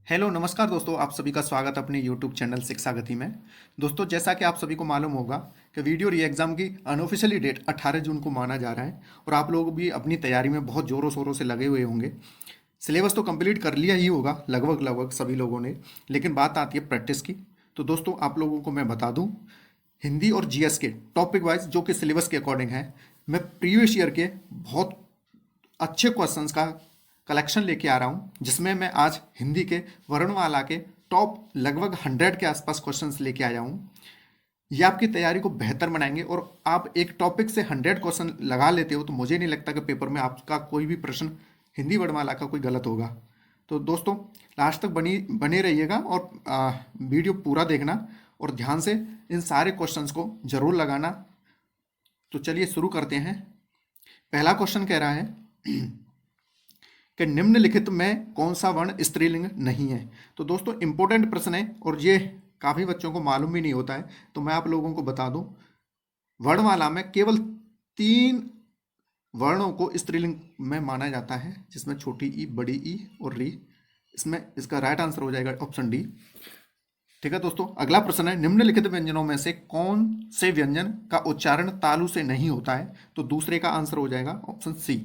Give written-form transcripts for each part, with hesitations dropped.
Hello नमस्कार दोस्तों, आप सभी का स्वागत अपने यूट्यूब चैनल शिक्षा गति में। दोस्तों, जैसा कि आप सभी को मालूम होगा कि वीडियो री एग्ज़ाम की अनऑफिशियली डेट 18 जून को माना जा रहा है और आप लोग भी अपनी तैयारी में बहुत ज़ोरों शोरों से लगे हुए होंगे। सिलेबस तो कंप्लीट कर लिया ही होगा लगभग लगभग सभी लोगों ने, लेकिन बात आती है प्रैक्टिस की। तो दोस्तों, आप लोगों को मैं बता दूं, हिंदी और जीएस के टॉपिक वाइज जो कि सिलेबस के अकॉर्डिंग है, मैं प्रीवियस ईयर के बहुत अच्छे क्वेश्चंस का कलेक्शन लेके आ रहा हूँ, जिसमें मैं आज हिंदी के वर्णमाला के टॉप लगभग 100 के आसपास क्वेश्चंस लेके आया हूँ। ये आपकी तैयारी को बेहतर बनाएंगे और आप एक टॉपिक से 100 क्वेश्चन लगा लेते हो तो मुझे नहीं लगता कि पेपर में आपका कोई भी प्रश्न हिंदी वर्णमाला का कोई गलत होगा। तो दोस्तों, लास्ट तक बने रहिएगा और वीडियो पूरा देखना और ध्यान से इन सारे क्वेश्चंस को जरूर लगाना। तो चलिए शुरू करते हैं। पहला क्वेश्चन कह रहा है कि निम्नलिखित में कौन सा वर्ण स्त्रीलिंग नहीं है। तो दोस्तों, इंपॉर्टेंट प्रश्न है और ये काफ़ी बच्चों को मालूम भी नहीं होता है, तो मैं आप लोगों को बता दूं, वर्णमाला में केवल 3 वर्णों को स्त्रीलिंग में माना जाता है, जिसमें छोटी ई, बड़ी ई और री। इसमें इसका राइट आंसर हो जाएगा ऑप्शन डी। ठीक है दोस्तों, अगला प्रश्न है, निम्नलिखित व्यंजनों में से कौन से व्यंजन का उच्चारण तालु से नहीं होता है। तो दूसरे का आंसर हो जाएगा ऑप्शन सी।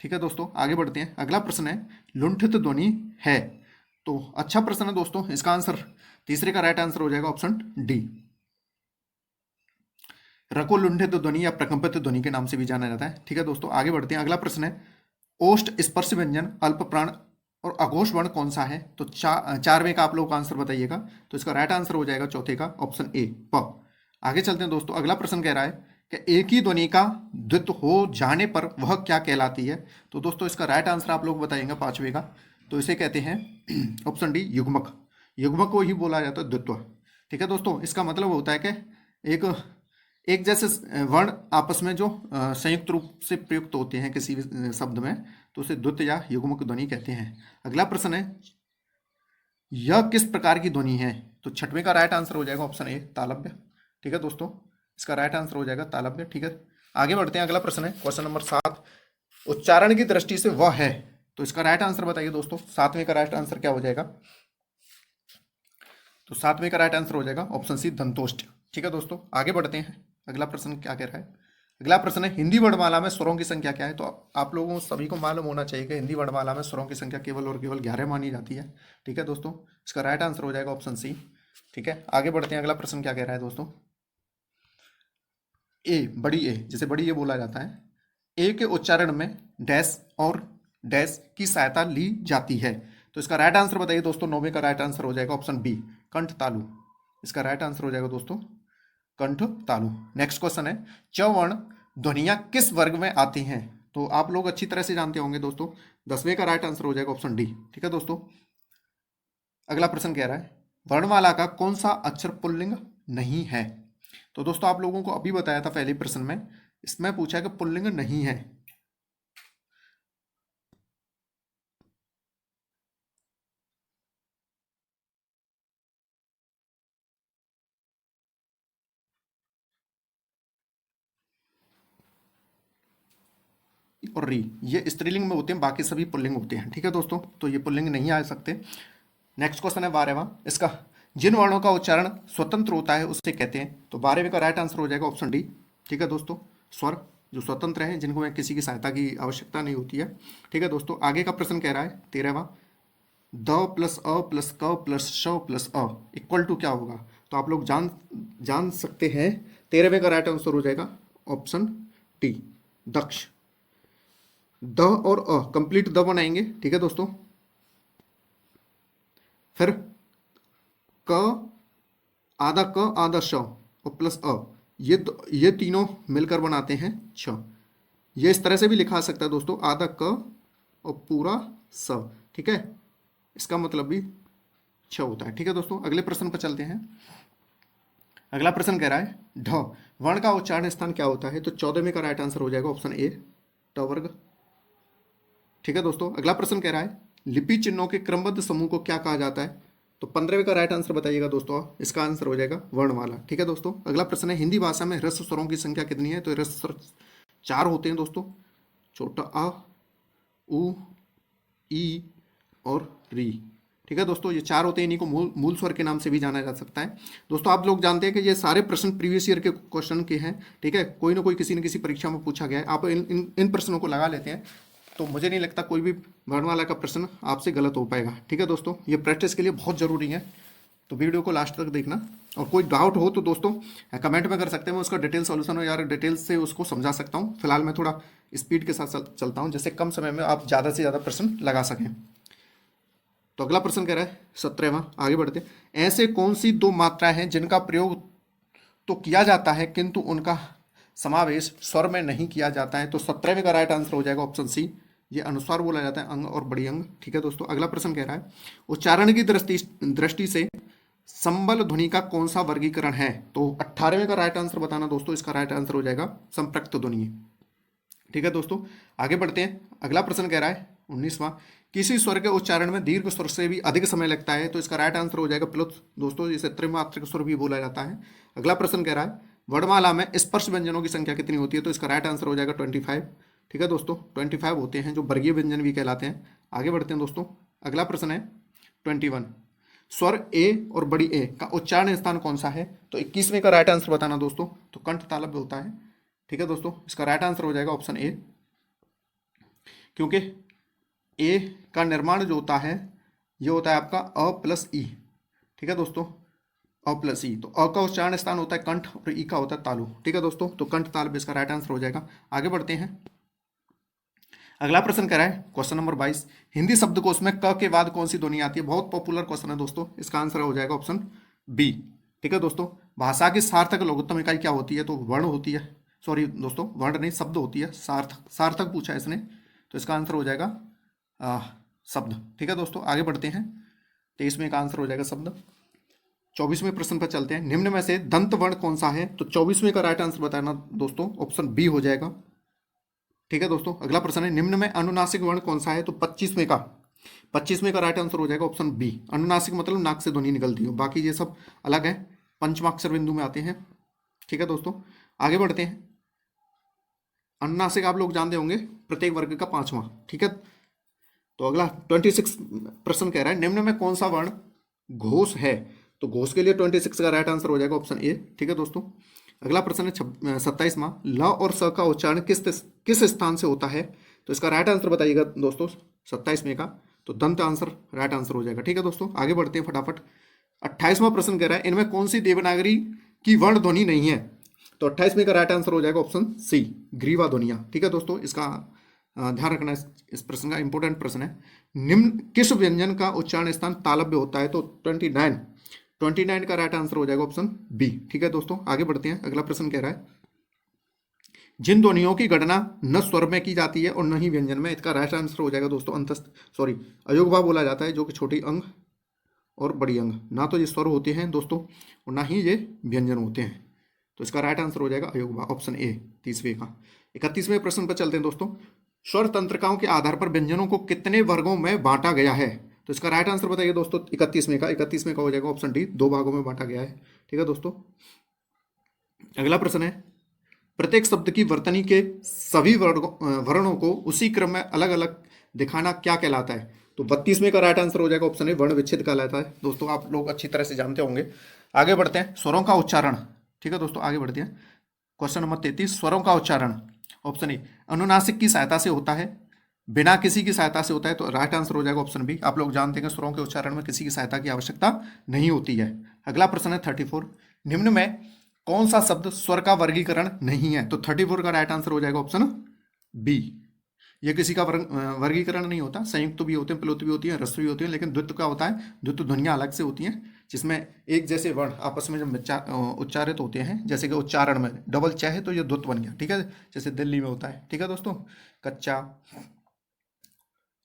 ठीक है दोस्तों, आगे बढ़ते हैं। अगला प्रश्न है, लुंठित ध्वनि है। तो अच्छा प्रश्न है दोस्तों, इसका आंसर तीसरे का राइट आंसर हो जाएगा ऑप्शन डी। रको लुंठित ध्वनि या प्रकंपित ध्वनि के नाम से भी जाना जाता है। ठीक है दोस्तों, आगे बढ़ते हैं। अगला प्रश्न है, ओष्ठ स्पर्श व्यंजन अल्प प्राण और अघोष वर्ण कौन सा है। तो चारवें का आप लोग का आंसर बताइएगा। तो इसका राइट आंसर हो जाएगा चौथे का ऑप्शन ए, प। आगे चलते हैं दोस्तों। अगला प्रश्न कह रहा है कि एक ही ध्वनि का द्वित्व हो जाने पर वह क्या कहलाती है। तो दोस्तों, इसका राइट आंसर आप लोग बताएंगे पांचवे का। तो इसे कहते हैं ऑप्शन डी, युग्मक। युग्मक को ही बोला जाता है द्वित्व। ठीक है दोस्तों, इसका मतलब होता है कि एक एक जैसे वर्ण आपस में जो संयुक्त रूप से प्रयुक्त होते हैं किसी भी शब्द में, तो उसे द्वित्व या युग्मक ध्वनि कहते हैं। अगला प्रश्न है, यह किस प्रकार की ध्वनि है। तो छठवें का राइट आंसर हो जाएगा ऑप्शन ए, तालव्य। ठीक है दोस्तों, इसका राइट आंसर हो जाएगा तालव्य। ठीक है, आगे बढ़ते हैं। अगला प्रश्न है क्वेश्चन नंबर 7, उच्चारण की दृष्टि से वह है। तो इसका राइट आंसर बताइए दोस्तों। सातवें का राइट आंसर क्या हो जाएगा। तो सातवें का राइट आंसर हो जाएगा ऑप्शन सी, दंतोष्ठ। ठीक है दोस्तों, आगे बढ़ते हैं। अगला प्रश्न क्या कह रहा है। अगला प्रश्न है, हिंदी वर्णमाला में स्वरों की संख्या क्या है। तो आप लोगों सभी को मालूम होना चाहिए कि हिंदी वर्णमाला में स्वरों की संख्या केवल और केवल 11 मानी जाती है। ठीक है दोस्तों, इसका राइट आंसर हो जाएगा ऑप्शन सी। ठीक है, आगे बढ़ते हैं। अगला प्रश्न क्या कह रहा है दोस्तों, ए, बड़ी ए, जिसे बड़ी ए बोला जाता है, ए के उच्चारण में डैश और डैश की सहायता ली जाती है। तो इसका राइट आंसर बताइए दोस्तों। नौवें का राइट आंसर हो जाएगा ऑप्शन बी, कंठ तालु। इसका राइट आंसर हो जाएगा दोस्तों कंठ तालु। नेक्स्ट क्वेश्चन है, च वर्ण ध्वनियां किस वर्ग में आती हैं। तो आप लोग अच्छी तरह से जानते होंगे दोस्तों। 10वें का राइट आंसर हो जाएगा ऑप्शन डी। ठीक है दोस्तों, अगला प्रश्न कह रहा है, वर्णमाला का कौन सा अक्षर पुल्लिंग नहीं है। तो दोस्तों, आप लोगों को अभी बताया था पहले प्रश्न में, इसमें पूछा है कि पुल्लिंग नहीं है। और री, ये स्त्रीलिंग में होते हैं, बाकी सभी पुल्लिंग होते हैं। ठीक है दोस्तों, तो ये पुल्लिंग नहीं आ सकते। नेक्स्ट क्वेश्चन है 12वां, इसका जिन वर्णों का उच्चारण स्वतंत्र होता है उससे कहते हैं। तो 12वें का राइट आंसर हो जाएगा ऑप्शन डी। ठीक है दोस्तों, स्वर जो स्वतंत्र है, जिनको में किसी की सहायता की आवश्यकता नहीं होती है। ठीक है दोस्तों, आगे का प्रश्न कह रहा है 13वां, द प्लस अ प्लस क प्लस श प्लस अ इक्वल टू क्या होगा। तो आप लोग जान जान सकते हैं। 13वें का राइट आंसर हो जाएगा ऑप्शन डी, दक्ष। द और अ कंप्लीट द बनाएंगे। ठीक है दोस्तों, फिर क, आधा क आधा श और प्लस अ, ये तीनों मिलकर बनाते हैं छ। ये इस तरह से भी लिखा सकता है दोस्तों, आधा क और पूरा स। ठीक है, इसका मतलब भी छ होता है। ठीक है दोस्तों, अगले प्रश्न पर चलते हैं। अगला प्रश्न कह रहा है, ढ वर्ण का उच्चारण स्थान क्या होता है। तो 14वें का राइट आंसर हो जाएगा ऑप्शन ए, ट वर्ग। ठीक है दोस्तों, अगला प्रश्न कह रहा है, लिपि चिन्हों के क्रमबद्ध समूह को क्या कहा जाता है। तो 15वें का राइट आंसर बताइएगा दोस्तों। इसका आंसर हो जाएगा वर्णमाला। ठीक है दोस्तों, अगला प्रश्न है, हिंदी भाषा में ह्रस्व स्वरों की संख्या कितनी है। तो ह्रस्व स्वर 4 होते हैं दोस्तों, छोटा आ, उ, ई और री। ठीक है दोस्तों, ये 4 होते हैं, इन्हीं को मूल मूल स्वर के नाम से भी जाना जा सकता है। दोस्तों आप लोग जानते हैं कि ये सारे प्रश्न प्रीवियस ईयर के क्वेश्चन के हैं, ठीक है, कोई ना कोई किसी न किसी परीक्षा में पूछा गया है। आप इन प्रश्नों को लगा लेते हैं तो मुझे नहीं लगता कोई भी वर्णमाला का प्रश्न आपसे गलत हो पाएगा। ठीक है दोस्तों, ये प्रैक्टिस के लिए बहुत ज़रूरी है, तो वीडियो को लास्ट तक देखना। और कोई डाउट हो तो दोस्तों कमेंट में कर सकते हैं, मैं उसका डिटेल सॉल्यूशन हो यार डिटेल से उसको समझा सकता हूँ। फिलहाल मैं थोड़ा स्पीड के साथ चलता हूँ, जिससे कम समय में आप ज़्यादा से ज़्यादा प्रश्न लगा सकें। तो अगला प्रश्न कह रहा है 17वां, आगे बढ़ते हैं। ऐसे कौन सी 2 मात्राएं हैं जिनका प्रयोग तो किया जाता है किंतु उनका समावेश स्वर में नहीं किया जाता है? तो 17वें का राइट आंसर हो जाएगा ऑप्शन सी, ये अनुस्वार बोला जाता है, अंग और बड़ी अंग। ठीक है दोस्तों, अगला प्रश्न कह रहा है उच्चारण की दृष्टि से संबल ध्वनि का कौन सा वर्गीकरण है? तो 18वें का राइट आंसर बताना दोस्तों, इसका राइट आंसर हो जाएगा संपृक्त ध्वनि। ठीक है दोस्तों, आगे बढ़ते हैं। अगला प्रश्न कह रहा है 19वां, किसी स्वर के उच्चारण में दीर्घ स्वर से भी अधिक समय लगता है? तो इसका राइट आंसर हो जाएगा प्लुत दोस्तों, इसे त्रिमात्रिक स्वर भी बोला जाता है। अगला प्रश्न कह रहा है वर्णमाला में स्पर्श व्यंजनों की संख्या कितनी होती है? तो इसका राइट आंसर हो जाएगा 25। ठीक है दोस्तों, 25 होते हैं, जो वर्गीय व्यंजन भी कहलाते हैं। आगे बढ़ते हैं दोस्तों, अगला प्रश्न है 21, स्वर ए और बड़ी ए का उच्चारण स्थान कौन सा है? तो 21वें का राइट आंसर बताना दोस्तों, तो कंठ तालव्य होता है। ठीक है दोस्तों, इसका राइट आंसर हो जाएगा ऑप्शन ए, क्योंकि ए का निर्माण जो होता है ये होता है आपका अ प्लस ई। ठीक है दोस्तों, अ प्लस ई, तो अ का उच्चारण स्थान होता है कंठ और ई का होता है तालु। ठीक है दोस्तों, तो कंठ तालव्य इसका राइट आंसर हो जाएगा। आगे बढ़ते हैं, अगला प्रश्न कह रहा है क्वेश्चन नंबर 22, हिंदी शब्दकोश में क के बाद कौन सी ध्वनि आती है? बहुत पॉपुलर क्वेश्चन है दोस्तों, इसका आंसर हो जाएगा ऑप्शन बी। ठीक है दोस्तों, भाषा की सार्थक लघुत्तम इकाई क्या होती है? तो वर्ण होती है, सॉरी दोस्तों वर्ण नहीं शब्द होती है, सार्थक सार्थक पूछा है इसने, तो इसका आंसर हो जाएगा शब्द। ठीक है दोस्तों, आगे बढ़ते हैं, 23वें का आंसर हो जाएगा शब्द। 24वें प्रश्न पर चलते हैं, निम्न में से दंत वर्ण कौन सा है? तो 24वें का राइट आंसर बताना दोस्तों, ऑप्शन बी हो जाएगा। ठीक है दोस्तों, अगला प्रश्न है निम्न में अनुनासिक वर्ण कौन सा है? तो 25वें का राइट आंसर हो जाएगा ऑप्शन बी। अनुनासिक मतलब नाक से ध्वनि निकलती हो, बाकी ये सब अलग है, पंचमाक्षर बिंदु में आते हैं। ठीक है दोस्तों, आगे बढ़ते हैं। अनुनासिक आप लोग जानते होंगे, प्रत्येक वर्ग का 5वां। ठीक है, तो अगला 26 प्रश्न कह रहा है निम्न में कौन सा वर्ण घोष है? तो घोष के लिए 26 का राइट आंसर हो जाएगा ऑप्शन ए। ठीक है दोस्तों, अगला प्रश्न है 27वां, ल और स का उच्चारण किस स्थान से होता है? तो इसका राइट आंसर बताइएगा दोस्तों 27वें का, तो दंत आंसर राइट आंसर हो जाएगा। ठीक है दोस्तों, आगे बढ़ते हैं फटाफट। 28वां प्रश्न कह रहा है इनमें कौन सी देवनागरी की वर्ण ध्वनि नहीं है? तो 28वें का राइट आंसर हो जाएगा ऑप्शन सी, ग्रीवा ध्वनिया। ठीक है दोस्तों, इसका ध्यान रखना, इस प्रश्न का इंपॉर्टेंट प्रश्न है। निम्न किस व्यंजन का उच्चारण स्थान तालव्य होता है? तो 29 का राइट आंसर हो जाएगा ऑप्शन बी। ठीक है दोस्तों, आगे बढ़ते हैं। अगला प्रश्न कह रहा है जिन ध्वनियों की गणना न स्वर में की जाती है और न ही व्यंजन में, इसका राइट आंसर हो जाएगा दोस्तों अयोगवा बोला जाता है, जो कि छोटी अंग और बड़ी अंग, ना तो ये स्वर होते हैं दोस्तों और ना ही ये व्यंजन होते हैं, तो इसका राइट आंसर हो जाएगा अयोगवा, ऑप्शन ए 30वें का। 31वें प्रश्न पर चलते हैं दोस्तों, स्वर तंत्रिकाओं के आधार पर व्यंजनों को कितने वर्गों में बांटा गया है? तो इसका राइट आंसर बताइए दोस्तों 31वें का हो जाएगा ऑप्शन डी, 2 भागों में बांटा गया है। ठीक है दोस्तों, अगला प्रश्न है प्रत्येक शब्द की वर्तनी के सभी वर्णों को उसी क्रम में अलग अलग दिखाना क्या कहलाता है? तो 32वें का राइट आंसर हो जाएगा ऑप्शन ए, वर्ण विच्छेद कहलाता है। दोस्तों आप लोग अच्छी तरह से जानते होंगे। आगे बढ़ते हैं, स्वरों का उच्चारण। ठीक है दोस्तों, आगे बढ़ते हैं। क्वेश्चन नंबर 33, स्वरों का उच्चारण ऑप्शन ए अनुनासिक की सहायता से होता है, बिना किसी की सहायता से होता है, तो राइट आंसर हो जाएगा ऑप्शन बी। आप लोग जानते हैं स्वरों के उच्चारण में किसी की सहायता की आवश्यकता नहीं होती है। अगला प्रश्न है 34, निम्न में कौन सा शब्द स्वर का वर्गीकरण नहीं है? तो 34 का राइट आंसर हो जाएगा ऑप्शन बी। ये किसी का वर्गीकरण नहीं होता, संयुक्त भी होते हैं, प्लुत भी होती है, ह्रस्व भी होती है, लेकिन द्वित्व का होता है, द्वित्व ध्वनियां अलग से होती हैं, जिसमें एक जैसे वर्ण आपस में जब उच्चारित होते हैं, जैसे कि उच्चारण में डबल च है तो ये द्वित्व बन गया। ठीक है, जैसे दिल्ली में होता है। ठीक है दोस्तों, कच्चा।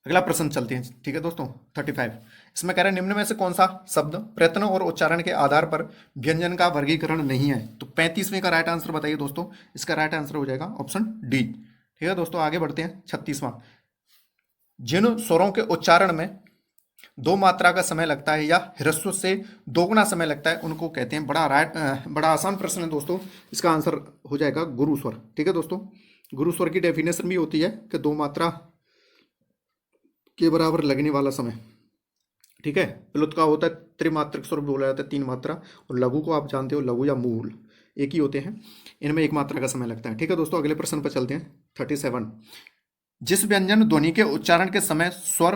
अगला प्रश्न चलते हैं। ठीक है दोस्तों 35, इसमें कह रहे हैं निम्न में से कौन सा शब्द प्रयत्न और उच्चारण के आधार पर व्यंजन का वर्गीकरण नहीं है? तो 35वें का राइट आंसर बताइए दोस्तों, इसका राइट आंसर हो जाएगा ऑप्शन डी। ठीक है दोस्तों, आगे बढ़ते हैं। 36वां, जिन स्वरों के उच्चारण में 2 मात्रा का समय लगता है या ह्रस्व से 2 गुना समय लगता है, उनको कहते हैं, बड़ा आसान प्रश्न है दोस्तों, इसका आंसर हो जाएगा गुरु स्वर। ठीक है दोस्तों, गुरु स्वर की डेफिनेशन भी होती है कि 2 मात्रा के बराबर लगने वाला समय। ठीक है। प्लुत का होता है त्रिमात्रिक स्वर बोला जाता है, 3 मात्रा। और लघु को आप जानते हो, लघु या मूल एक ही होते हैं, इनमें 1 मात्रा का समय लगता है। ठीक है दोस्तों, अगले प्रश्न पर चलते हैं। 37। जिस व्यंजन ध्वनि के उच्चारण के समय स्वर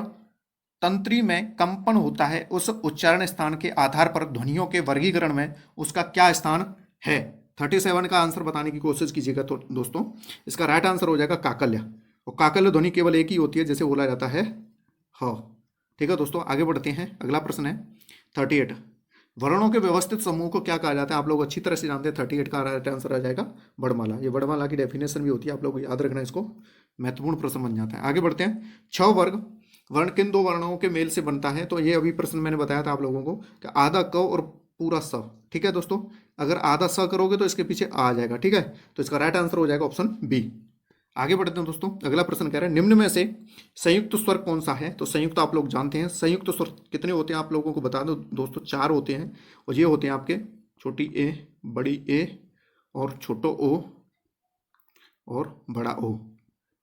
तंत्री में कंपन होता है, उस उच्चारण स्थान के आधार पर ध्वनियों के वर्गीकरण में उसका क्या स्थान है? 37 का आंसर बताने की कोशिश कीजिएगा। तो दोस्तों इसका राइट आंसर हो जाएगा काकल्य। और काकल्य ध्वनि केवल एक ही होती है, जैसे बोला जाता है ह। ठीक है दोस्तों, आगे बढ़ते हैं। अगला प्रश्न है 38। वर्णों के व्यवस्थित समूह को क्या कहा जाता है? आप लोग अच्छी तरह से जानते हैं। 38 का राइट आंसर आ जाएगा वर्णमाला। ये वर्णमाला की डेफिनेशन भी होती है, आप लोग याद रखना, इसको महत्वपूर्ण प्रश्न बन जाता है। आगे बढ़ते हैं। 6 वर्ग वर्ण किन 2 वर्णों के मेल से बनता है? तो ये अभी प्रश्न मैंने बताया था आप लोगों को कि आधा क और पूरा स। ठीक है दोस्तों, अगर आधा स करोगे तो इसके पीछे आ जाएगा। ठीक है, तो इसका राइट आंसर हो जाएगा ऑप्शन बी। आगे बढ़ते हैं दोस्तों। अगला प्रश्न कह रहा है निम्न में से संयुक्त स्वर कौन सा है? तो संयुक्त आप लोग जानते हैं। संयुक्त स्वर कितने होते हैं आप लोगों को बता दो दोस्तों, 4 होते हैं। और ये होते हैं आपके छोटी ए, बड़ी ए और छोटो ओ और बड़ा ओ।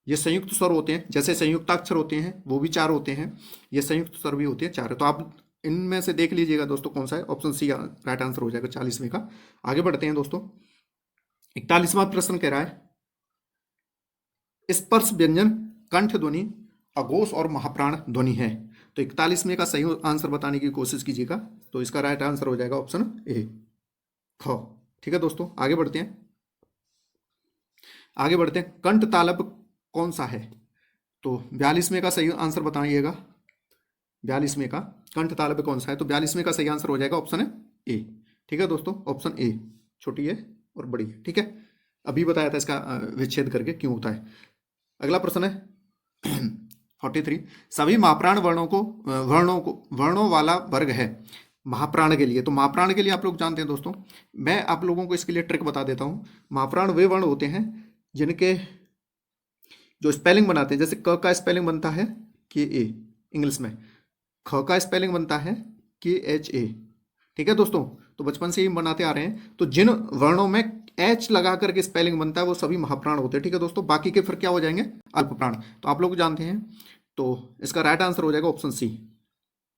ये संयुक्त स्वर होते हैं। जैसे संयुक्ताक्षर होते हैं वो भी 4 होते हैं, ये संयुक्त स्वर भी होते हैं 4। तो आप इनमें से देख लीजिएगा दोस्तों कौन सा है। ऑप्शन सी राइट आंसर हो जाएगा 40वें का। आगे बढ़ते हैं दोस्तों। 41वां प्रश्न कह रहा है स्पर्श व्यंजन कंठ ध्वनि, अघोष और महाप्राण ध्वनि है। तो 41वें का सही आंसर बताने की कोशिश कीजिएगा। तो इसका राइट आंसर हो जाएगा ऑप्शन ए, ख। ठीक है दोस्तों, आगे बढ़ते हैं। आगे बढ़ते हैं। कंठ तालव्य कौन सा है? तो 42वें का सही आंसर बताइएगा। 42वें का कंठ तालव्य कौन सा है? तो 42वें का सही आंसर हो जाएगा ऑप्शन है ए। ठीक है दोस्तों, ऑप्शन ए, छोटी है और बड़ी है। ठीक है, अभी बताया था इसका विच्छेद करके क्यों होता है। अगला प्रश्न है 43। सभी महाप्राण वर्णों वाला वर्ग है महाप्राण के लिए। तो महाप्राण के लिए आप लोग जानते हैं दोस्तों, मैं आप लोगों को इसके लिए ट्रिक बता देता हूं। महाप्राण वे वर्ण होते हैं जिनके जो स्पेलिंग बनाते हैं, जैसे क का स्पेलिंग बनता है के ए इंग्लिश में, ख का स्पेलिंग बनता है के एच ए। ठीक है दोस्तों, तो बचपन से ही बनाते आ रहे हैं। तो जिन वर्णों में एच लगा करके स्पेलिंग बनता है वो सभी महाप्राण होते हैं। ठीक है दोस्तों, बाकी के फिर क्या हो जाएंगे? अल्पप्राण। तो आप लोग जानते हैं, तो इसका राइट आंसर हो जाएगा ऑप्शन सी।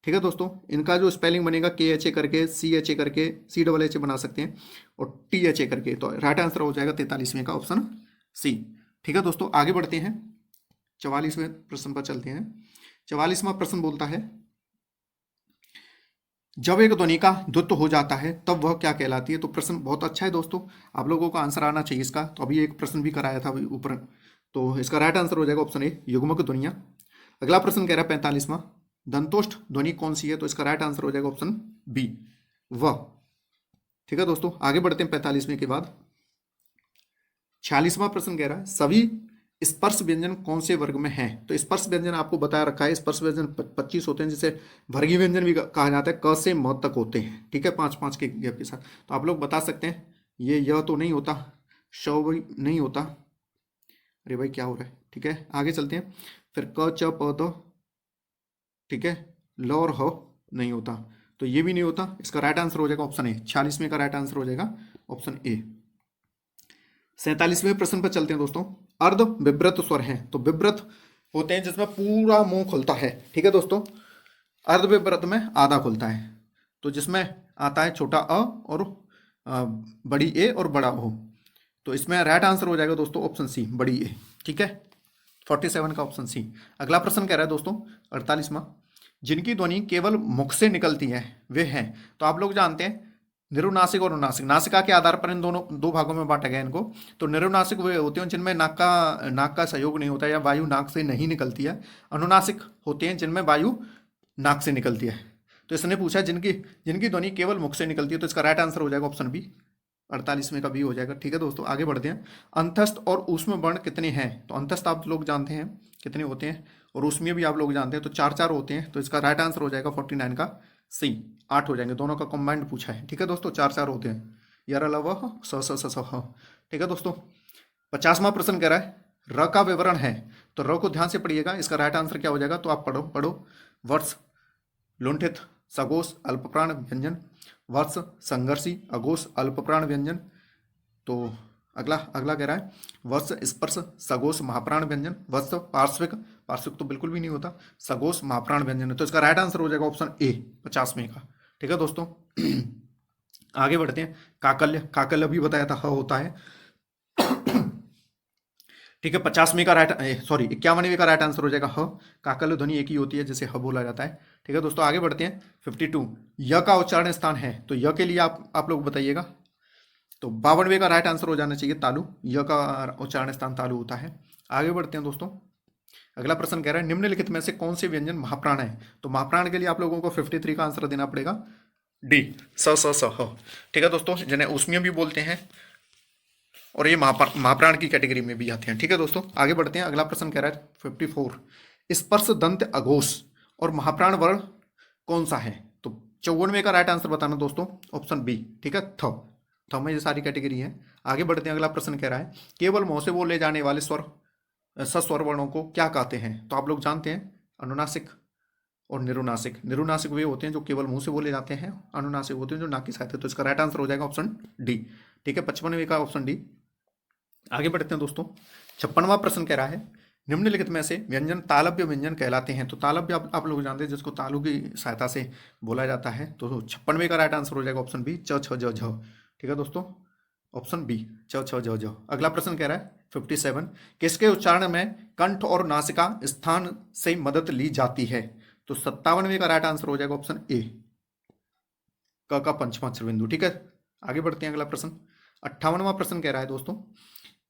ठीक है दोस्तों, इनका जो स्पेलिंग बनेगा के एच ए करके, सी एच ए करके, सी डबल एच ए बना सकते हैं, और टी एच ए करके। तो राइट आंसर हो जाएगा 43वें का ऑप्शन सी। ठीक है दोस्तों, आगे बढ़ते हैं। 44वें प्रश्न पर चलते हैं। 44वां प्रश्न बोलता है जब एक ध्वनि का द्वत्व हो जाता है तब वह क्या कहलाती है? तो प्रश्न बहुत अच्छा है दोस्तों, आप लोगों को आंसर आना चाहिए इसका। तो अभी एक प्रश्न भी कराया था अभी ऊपर, तो इसका राइट आंसर हो जाएगा ऑप्शन ए, युग्मक ध्वनियां। अगला प्रश्न कह रहा है 45वां दंतोष्ठ ध्वनि कौन सी है? तो इसका राइट आंसर हो जाएगा ऑप्शन बी, व। ठीक है दोस्तों, आगे बढ़ते हैं 45वें के बाद। 46वां प्रश्न कह रहा है सभी स्पर्श व्यंजन कौन से वर्ग में है? तो स्पर्श व्यंजन आपको बताया रखा है, स्पर्श व्यंजन 25 होते हैं, जिसे वर्गीय व्यंजन भी कहा जाता है। क से म तक होते हैं। ठीक है, 5-5 के गैप के साथ। तो आप लोग बता सकते हैं ये य तो नहीं होता, श भी नहीं होता, अरे भाई क्या हो रहा है। ठीक है, आगे चलते हैं। फिर क च प द, ठीक है, ल और ह नहीं होता, तो ये भी नहीं होता। इसका राइट आंसर हो जाएगा ऑप्शन ए। 46वें का राइट आंसर हो जाएगा ऑप्शन ए। 47वें प्रश्न पर चलते हैं दोस्तों। अर्ध विव्रत स्वर हैं, तो विव्रत होते हैं जिसमें पूरा मुंह खुलता है। ठीक है दोस्तों, अर्ध विव्रत में आधा खुलता है, तो जिसमें आता है छोटा अ और बड़ी ए और बड़ा ओ। तो इसमें राइट आंसर हो जाएगा दोस्तों ऑप्शन सी, बड़ी ए। ठीक है, 47 का ऑप्शन सी। अगला प्रश्न कह रहा है दोस्तों 48वां जिनकी ध्वनि केवल मुख से निकलती है वे हैं। तो आप लोग जानते हैं निरुनासिक और अनुनासिक, नासिका के आधार पर इन दोनों 2 भागों में बांटा गया इनको। तो निरुनासिक वे होते हैं जिनमें नाक का सहयोग नहीं होता या वायु नाक से नहीं निकलती है। अनुनासिक होते हैं जिनमें वायु नाक से निकलती है। तो इसने पूछा जिनकी जिनकी ध्वनि केवल मुख से निकलती है, तो इसका राइट आंसर हो जाएगा ऑप्शन बी, 48वें का बी हो जाएगा। ठीक है दोस्तों, आगे बढ़ते हैं। अंतस्थ और ऊष्म वर्ण कितने हैं? तो अंतस्थ आप लोग जानते हैं कितने होते हैं, और ऊष्मीय भी आप लोग जानते हैं, तो 4-4 होते हैं। तो इसका राइट आंसर हो जाएगा 49 का सी, 8 हो जाएंगे। दोनों का कंबाइंड पूछा है। ठीक है दोस्तों, 4-4 होते हैं। यार अलावा स। ठीक है दोस्तों, 50वां प्रश्न कह रहा है र का विवरण है, तो र को ध्यान से पढ़िएगा। इसका राइट आंसर क्या हो जाएगा? तो आप पढ़ो वर्ष, लुंठित, सघोष, अल्पप्राण व्यंजन, वर्ष, संघर्षी, अघोष, अल्पप्राण व्यंजन। तो अगला अगला कह रहा है वत्स स्पर्श सगोश महाप्राण व्यंजन, वत्स पार्श्विक, पार्श्विक तो बिल्कुल भी नहीं होता, सगोश महाप्राण व्यंजन है, तो इसका राइट आंसर हो जाएगा ऑप्शन ए 50वें का। ठीक है दोस्तों। आगे बढ़ते हैं। काकल्य, काकल्य अभी बताया था ह होता है। ठीक है, 50वें का राइट, सॉरी 51वें का राइट आंसर हो जाएगा ह। काकल्य ध्वनि एक ही होती है जिसे ह बोला जाता है। ठीक है दोस्तों, आगे बढ़ते हैं। 52 य का उच्चारण स्थान है, तो य के लिए आप लोग बताइएगा। तो 52वें का राइट आंसर हो जाना चाहिए तालु, य का उच्चारण स्थान तालु होता है। आगे बढ़ते हैं दोस्तों। अगला प्रश्न कह रहा है निम्नलिखित में से कौन से व्यंजन महाप्राण है, तो महाप्राण के लिए आप लोगों को 53 का आंसर देना पड़ेगा डी, स ह। ठीक है दोस्तों, जिन्हें उसमें भी बोलते हैं और ये महाप्राण की कैटेगरी में भी आते हैं। ठीक है दोस्तों, आगे बढ़ते हैं। अगला प्रश्न कह रहा है 54 स्पर्श दंत अघोष और महाप्राण वर्ण कौन सा है, तो 54वें का राइट आंसर बताना दोस्तों, ऑप्शन बी। ठीक है, थ में ये सारी कैटेगरी है। आगे बढ़ते हैं। अगला प्रश्न कह रहा है केवल मुंह से बोले जाने वाले स्वर सस्वर वर्णों को क्या कहते हैं, तो आप लोग जानते हैं अनुनासिक और निरुनासिक। निरुनासिक वे होते हैं जो केवल मुंह से बोले जाते हैं, अनुनासिक होते हैं जो नाक के साथ है, तो इसका राइट आंसर हो जाएगा ऑप्शन डी। ठीक है, 55वें का ऑप्शन डी। आगे बढ़ते हैं दोस्तों। 56वां प्रश्न कह रहा है निम्नलिखित में से व्यंजन तालव्य व्यंजन कहलाते हैं, तो तालव्य आप लोग जानते हैं जिसको तालु की सहायता से बोला जाता है, तो 56वें का राइट आंसर हो जाएगा ऑप्शन बी, च छ ज झ। ठीक है दोस्तों, ऑप्शन बी, च छ ज झ। अगला प्रश्न कह रहा है 57 किसके उच्चारण में कंठ और नासिका स्थान से मदद ली जाती है, तो 57वें का राइट आंसर हो जाएगा ऑप्शन ए, क का पंचमा अक्षर बिंदु। ठीक है, आगे बढ़ते हैं। अगला प्रश्न 58वां प्रश्न कह रहा है दोस्तों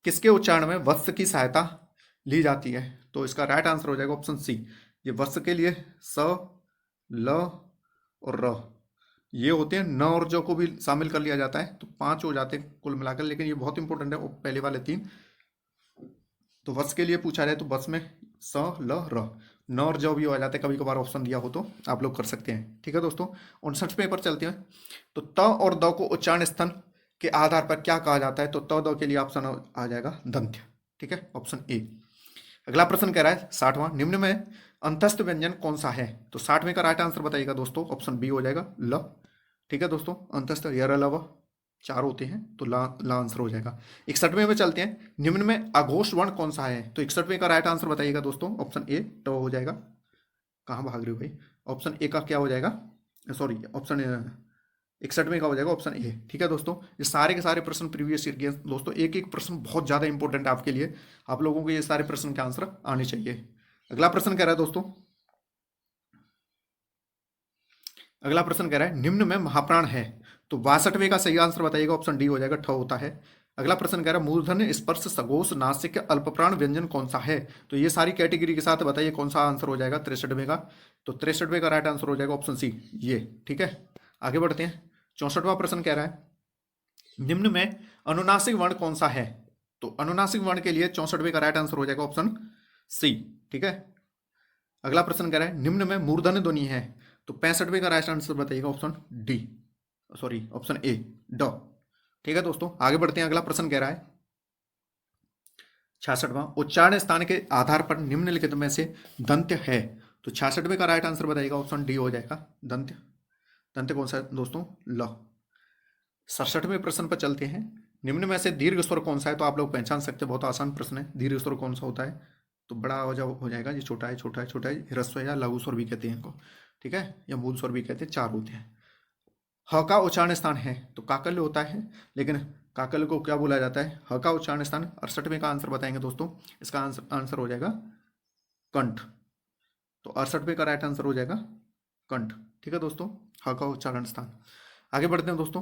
किसके उच्चारण में वत्स की सहायता ली जाती है, तो इसका राइट आंसर हो जाएगा ऑप्शन सी। ये वत्स के लिए स, ल और र ये होते हैं, न और ज को भी शामिल कर लिया जाता है, तो 5 हो जाते हैं कुल मिलाकर, लेकिन ये बहुत इंपॉर्टेंट है, वो पहले वाले 3। तो वत्स के लिए पूछा जाए तो वत्स में स, ल, र, न और ज भी हो जाते हैं, कभी कभार ऑप्शन दिया हो तो आप लोग कर सकते हैं। ठीक है दोस्तों, 59वें पर चलते हैं। तो त और द को उच्चारण स्थान के आधार पर क्या कहा जाता है, तो त द के लिए ऑप्शन आ जाएगा दंत्य। ठीक है, ऑप्शन ए। अगला प्रश्न कह रहा है 60वां निम्न में अंतस्थ व्यंजन कौन सा है, तो 60वें का राइट आंसर बताइएगा दोस्तों, ऑप्शन बी हो जाएगा ल। ठीक है दोस्तों, अंतस्थ यर लव 4 होते हैं, तो ला आंसर हो जाएगा। 61वें में चलते हैं। निम्न में अघोष वर्ण कौन सा है, तो 61वें का राइट आंसर बताइएगा दोस्तों, ऑप्शन ए ट हो जाएगा। कहाँ भाग रहे हो भाई, ऑप्शन ए का क्या हो जाएगा, सॉरी ऑप्शन 61वें का हो जाएगा ऑप्शन ए। ठीक है दोस्तों, ये सारे के सारे प्रश्न प्रीवियस ईयर के दोस्तों, एक एक प्रश्न बहुत ज़्यादा इंपॉर्टेंट है आपके लिए, आप लोगों को ये सारे प्रश्न के आंसर आने चाहिए। अगला प्रश्न कह रहा है दोस्तों, अगला प्रश्न कह रहा है निम्न में महाप्राण है, तो 62वें का सही आंसर बताइएगा, ऑप्शन डी हो जाएगा, ठ होता है। अगला प्रश्न कह रहा है मूर्धन्य स्पर्श सघोष नासिक अल्पप्राण व्यंजन कौन सा है, तो ये सारी कैटेगरी के साथ बताइए कौन सा आंसर हो जाएगा 63वें का, तो 63वें का राइट आंसर हो जाएगा ऑप्शन सी ये। ठीक है, आगे बढ़ते हैं। 64वां प्रश्न कह रहा है निम्न में अनुनासिक वर्ण कौन सा है, तो अनुनासिक वर्ण के लिए 64वें का राइट आंसर हो जाएगा ऑप्शन सी। ठीक है, अगला प्रश्न कह रहा है निम्न में मूर्धन्य ध्वनि है, तो 65वें का राइट आंसर बताइएगा, option D, sorry option A ड। ठीक है दोस्तों, आगे बढ़ते हैं। अगला प्रश्न कह रहा है 66वां उच्चारण स्थान के आधार पर निम्नलिखित में से दंत्य है, तो 66वें का राइट आंसर बताइएगा, ऑप्शन डी हो जाएगा दंत्य। दंत्य कौन सा है दोस्तों, ल। 67वें प्रश्न पर चलते हैं। निम्न में से दीर्घ स्वर कौन सा है, तो आप लोग पहचान सकते हैं, बहुत आसान प्रश्न है। दीर्घ स्वर कौन सा होता है, तो बड़ा हो जाएगा, ये छोटा है, छोटा है, छोटा है, ह्रस्व या लघु स्वर भी कहते हैं इनको। ठीक है, या मूल स्वर भी कहते हैं, 4 होते हैं। ह का उच्चारण स्थान है, तो काकल्य होता है, लेकिन काकल्य को क्या बोला जाता है, ह का उच्चारण स्थान। 68वें का आंसर बताएंगे दोस्तों, इसका आंसर हो जाएगा कंठ, तो 68वें का राइट आंसर हो जाएगा कंठ। ठीक है दोस्तों, ह का उच्चारण स्थान। आगे बढ़ते हैं दोस्तों।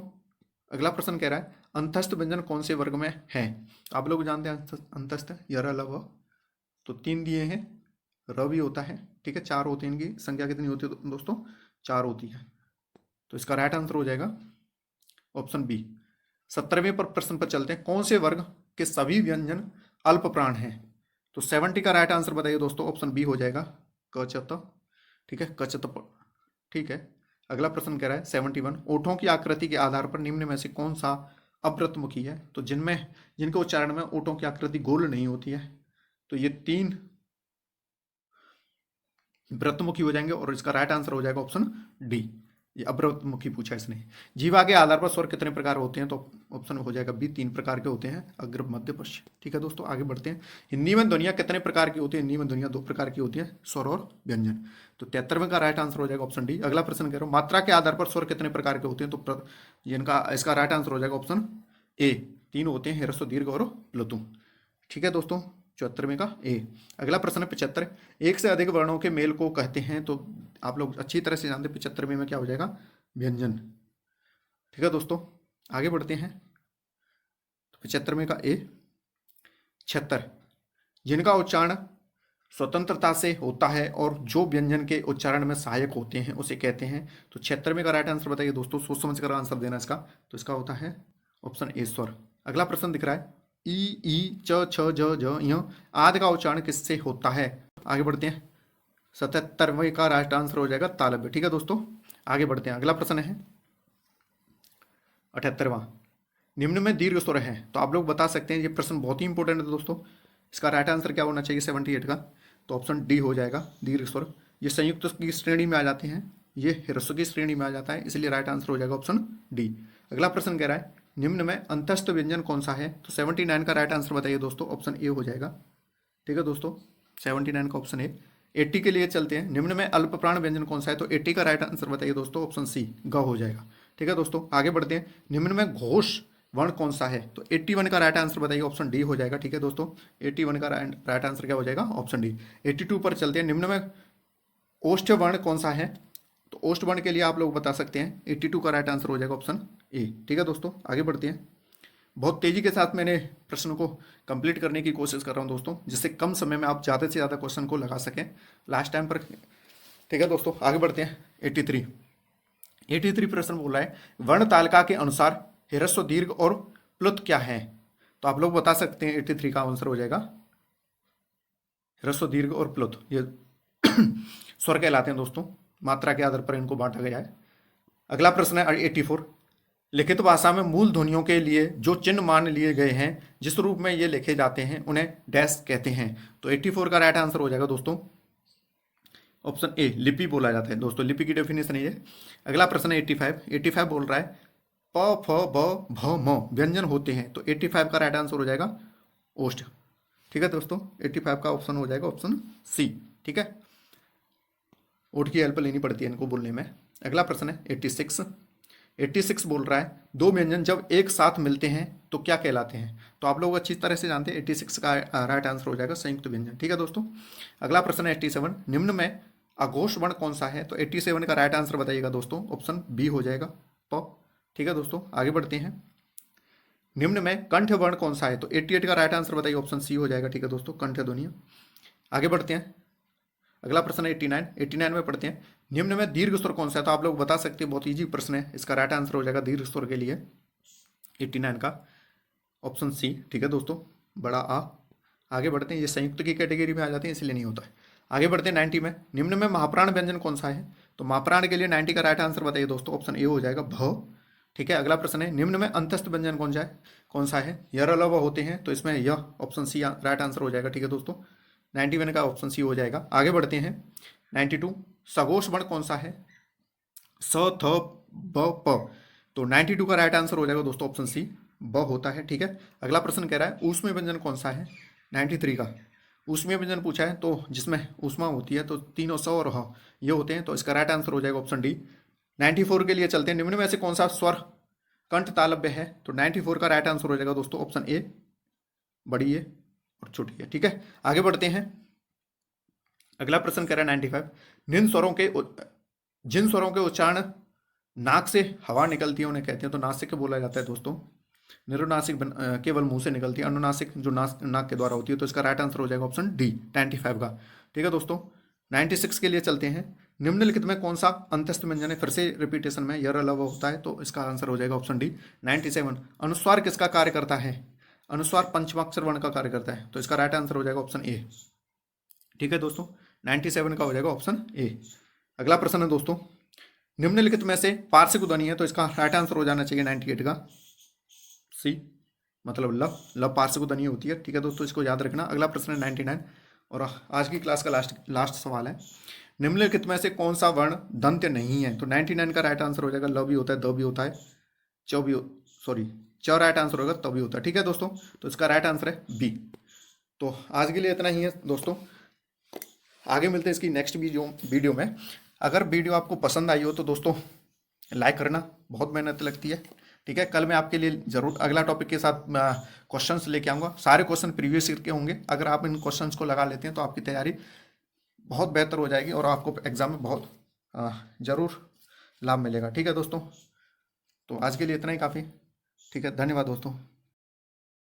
अगला प्रश्न कह रहा है अंतस्थ व्यंजन कौन से वर्ग में है, आप लोग जानते हैं अंतस्थ यर लव, तो 3 दिए हैं, र भी होता है। ठीक है, 4 होते हैं, इनकी संख्या कितनी होती है दोस्तों, 4 होती है, तो इसका राइट आंसर हो जाएगा ऑप्शन बी। 17वें पर प्रश्न पर चलते हैं। कौन से वर्ग के सभी व्यंजन अल्प प्राण हैं, तो 70 का राइट आंसर बताइए दोस्तों, ऑप्शन बी हो जाएगा क च त। ठीक है, क च त प। ठीक है, अगला प्रश्न कह रहा है 71 ओठों की आकृति के आधार पर निम्न में से कौन सा अव्रतमुखी है, तो जिनके उच्चारण में ओठों की आकृति गोल नहीं होती है, तो ये 3 व्रतमुखी हो जाएंगे, और इसका राइट आंसर हो जाएगा ऑप्शन डी। ये अब्रमुखी पूछा इसने। जीवा के आधार पर स्वर कितने प्रकार होते हैं? तो ऑप्शन हो जाएगा बी, 3 प्रकार के होते हैं, अग्र मध्य पश्चिम। ठीक है दोस्तों, आगे बढ़ते हैं। हिंदी में ध्वनियाँ कितने प्रकार की होती है? हिंदी में ध्वनियाँ 2 प्रकार की होती है, स्वर और व्यंजन। तो 73वें का राइट आंसर हो जाएगा ऑप्शन डी। अगला प्रश्न कह रहा हूँ, मात्रा के आधार पर स्वर कितने प्रकार के होते हैं? तो इसका राइट आंसर हो जाएगा ऑप्शन ए, 3 होते हैं, ह्रस्व, दीर्घ और प्लुतु। ठीक है दोस्तों, 74वें का ए। अगला प्रश्न है 75, एक से अधिक वर्णों के मेल को कहते हैं? तो आप लोग अच्छी तरह से जानते हैं 75वें में क्या हो जाएगा? व्यंजन। ठीक है दोस्तों, आगे बढ़ते हैं। तो 75वें का ए। 76, जिनका उच्चारण स्वतंत्रता से होता है और जो व्यंजन के उच्चारण में सहायक होते हैं उसे कहते हैं। तो 76वें का राइट आंसर बताइए दोस्तों, सोच समझ कर आंसर देना इसका। तो इसका होता है ऑप्शन ए, स्वर। अगला प्रश्न दिख रहा है, ई च छ ज ज य आदि का उच्चारण किससे होता है? आगे बढ़ते हैं। 77वें का राइट आंसर हो जाएगा तालव्य। ठीक है दोस्तों, आगे बढ़ते हैं। अगला प्रश्न है 78वां, निम्न में दीर्घ स्वर है? तो आप लोग बता सकते हैं, ये प्रश्न बहुत ही इंपॉर्टेंट है दोस्तों। इसका राइट आंसर क्या होना चाहिए 78 का? तो ऑप्शन डी हो जाएगा, दीर्घ स्वर। ये संयुक्त की श्रेणी में आ जाते हैं, ये ह्रस्व की श्रेणी में आ जाता है, इसलिए राइट आंसर हो जाएगा ऑप्शन डी। अगला प्रश्न कह रहा है, निम्न में अंतस्थ व्यंजन कौन सा है? तो 79 का राइट आंसर बताइए दोस्तों, ऑप्शन ए हो जाएगा। ठीक है दोस्तों, 79 का ऑप्शन ए। 80 के लिए चलते हैं, निम्न में अल्प प्राण व्यंजन कौन सा है? तो 80 का राइट आंसर बताइए दोस्तों, ऑप्शन सी, ग हो जाएगा। ठीक है दोस्तों, आगे बढ़ते हैं। निम्न में घोष वर्ण कौन सा है? तो 81 का राइट आंसर बताइए, ऑप्शन डी हो जाएगा। ठीक है दोस्तों, 81 का राइट आंसर क्या हो जाएगा? Option D. 82 पर चलते हैं, निम्न में ओष्ठ वर्ण कौन सा है? तो ओष्ठ वर्ण के लिए आप लोग बता सकते हैं, 82 का राइट आंसर हो जाएगा ऑप्शन ए। ठीक है दोस्तों, आगे बढ़ते हैं। बहुत तेजी के साथ मैंने प्रश्न को कंप्लीट करने की कोशिश कर रहा हूं दोस्तों, जिससे कम समय में आप ज़्यादा से ज़्यादा क्वेश्चन को लगा सकें लास्ट टाइम पर। ठीक है दोस्तों, आगे बढ़ते हैं। 83 प्रश्न बोल रहा है, वर्ण तालिका के अनुसार ह्रस्व, दीर्घ और प्लुत क्या है? तो आप लोग बता सकते हैं, 83 का आंसर हो जाएगा ह्रस्व, दीर्घ और प्लुत, ये स्वर कहलाते हैं दोस्तों। मात्रा के आधार पर इनको बांटा गया है। अगला प्रश्न है 84, लिखित भाषा में मूल ध्वनियों के लिए जो चिन्ह मान लिए गए हैं, जिस रूप में ये लिखे जाते हैं उन्हें डैश कहते हैं। तो 84 का राइट आंसर हो जाएगा दोस्तों, ऑप्शन ए, लिपि बोला जाता है दोस्तों, लिपि की डेफिनेशन है। अगला प्रश्न है 85 बोल रहा है, प फ ब भ म व्यंजन होते हैं। तो 85 का राइट आंसर हो जाएगा ओष्ठ। ठीक है दोस्तों, 85 का ऑप्शन हो जाएगा ऑप्शन सी। ठीक है, ओठ की हेल्प लेनी पड़ती है इनको बोलने में। अगला प्रश्न है 86 बोल रहा है, दो व्यंजन जब एक साथ मिलते हैं तो क्या कहलाते हैं? तो आप लोग अच्छी तरह से जानते हैं, 86 का राइट आंसर हो जाएगा संयुक्त व्यंजन। ठीक है दोस्तों, अगला प्रश्न है 87, निम्न में अघोष वर्ण कौन सा है? तो 87 का राइट आंसर बताइएगा दोस्तों, ऑप्शन बी हो जाएगा, प। ठीक है दोस्तों, आगे बढ़ते हैं। निम्न में कंठ वर्ण कौन सा है? तो 88 का राइट आंसर बताइए, ऑप्शन सी हो जाएगा। ठीक है दोस्तों, कंठ ध्वनि। आगे बढ़ते हैं। अगला प्रश्न है 89 में पढ़ते हैं, निम्न में दीर्घ स्वर कौन सा है? तो आप लोग बता सकते हैं, बहुत इजी प्रश्न है, इसका राइट आंसर हो जाएगा दीर्घ स्वर के लिए 89 का ऑप्शन सी। ठीक है दोस्तों, बड़ा आ। आगे बढ़ते हैं, ये संयुक्त की कैटेगरी में आ जाते हैं, इसलिए नहीं होता है। आगे बढ़ते हैं 90 में, निम्न में महाप्राण व्यंजन कौन सा है? तो महाप्राण के लिए 90 का राइट आंसर बताइए दोस्तों, ऑप्शन ए हो जाएगा, भ। ठीक है, अगला प्रश्न है, निम्न में अंतस्थ व्यंजन कौन सा है? यर लव होते हैं, तो इसमें यह ऑप्शन सी राइट आंसर हो जाएगा। ठीक है दोस्तों, 91 का ऑप्शन सी हो जाएगा। आगे बढ़ते हैं 92, सघोष वर्ण कौन सा है? स थ ब प। तो 92 का राइट आंसर हो जाएगा दोस्तों, ऑप्शन सी, ब होता है। ठीक है, अगला प्रश्न कह रहा है, ऊष्मीय व्यंजन कौन सा है? 93 का ऊष्मीय व्यंजन पूछा है, तो जिसमें ऊष्मा होती है, तो तीनों स और ह ये होते हैं, तो इसका राइट आंसर हो जाएगा ऑप्शन डी। 94 के लिए चलते हैं, निम्न में से कौन सा स्वर कंठ तालव्य है? तो 94 का राइट आंसर हो जाएगा दोस्तों, ऑप्शन ए, बड़ी है और छोटी है। ठीक है, आगे बढ़ते हैं। अगला प्रश्न कह रहा है 95, जिन स्वरों के उच्चारण नाक से हवा निकलती है उन्हें कहते हैं? तो नासिक बोला जाता है दोस्तों। निरुनासिक केवल मुंह से निकलती है, अनुनासिक जो नाक के द्वारा होती है। तो इसका राइट आंसर हो जाएगा ऑप्शन डी, 95 का। ठीक है दोस्तों, 96 के लिए चलते हैं, निम्नलिखित में कौन सा अंतस्थ व्यंजन है? फिर से रिपीटेशन में यर लव होता है, तो इसका आंसर हो जाएगा ऑप्शन डी। 97, अनुस्वार किसका कार्य करता है? अनुस्वार पंचमाक्षर वर्ण का कार्य करता है, तो इसका राइट आंसर हो जाएगा ऑप्शन ए। ठीक है दोस्तों, 97 का हो जाएगा ऑप्शन ए। अगला प्रश्न है दोस्तों, निम्नलिखित में से पार्श्विक ध्वनि है, तो इसका राइट आंसर हो जाना चाहिए 98 का सी, मतलब ल पार्श्विक ध्वनि होती है। ठीक है दोस्तों, इसको याद रखना। अगला प्रश्न है 99, और आज की क्लास का लास्ट सवाल है निम्नलिखित में से कौन सा वर्ण दंत्य नहीं है? तो 99 का राइट आंसर हो जाएगा, ल भी होता है, द भी होता है, च भी, सॉरी, च राइट आंसर होगा, त भी होता है। ठीक है दोस्तों, तो इसका राइट आंसर है बी। तो आज के लिए इतना ही है दोस्तों, आगे मिलते हैं इसकी नेक्स्ट वीडियो में। अगर वीडियो आपको पसंद आई हो तो दोस्तों लाइक करना, बहुत मेहनत लगती है। ठीक है, कल मैं आपके लिए ज़रूर अगला टॉपिक के साथ क्वेश्चंस लेके आऊँगा। सारे क्वेश्चन प्रीवियस ईयर के होंगे। अगर आप इन क्वेश्चंस को लगा लेते हैं तो आपकी तैयारी बहुत बेहतर हो जाएगी और आपको एग्ज़ाम में बहुत ज़रूर लाभ मिलेगा। ठीक है दोस्तों, तो आज के लिए इतना ही काफ़ी। ठीक है, धन्यवाद दोस्तों।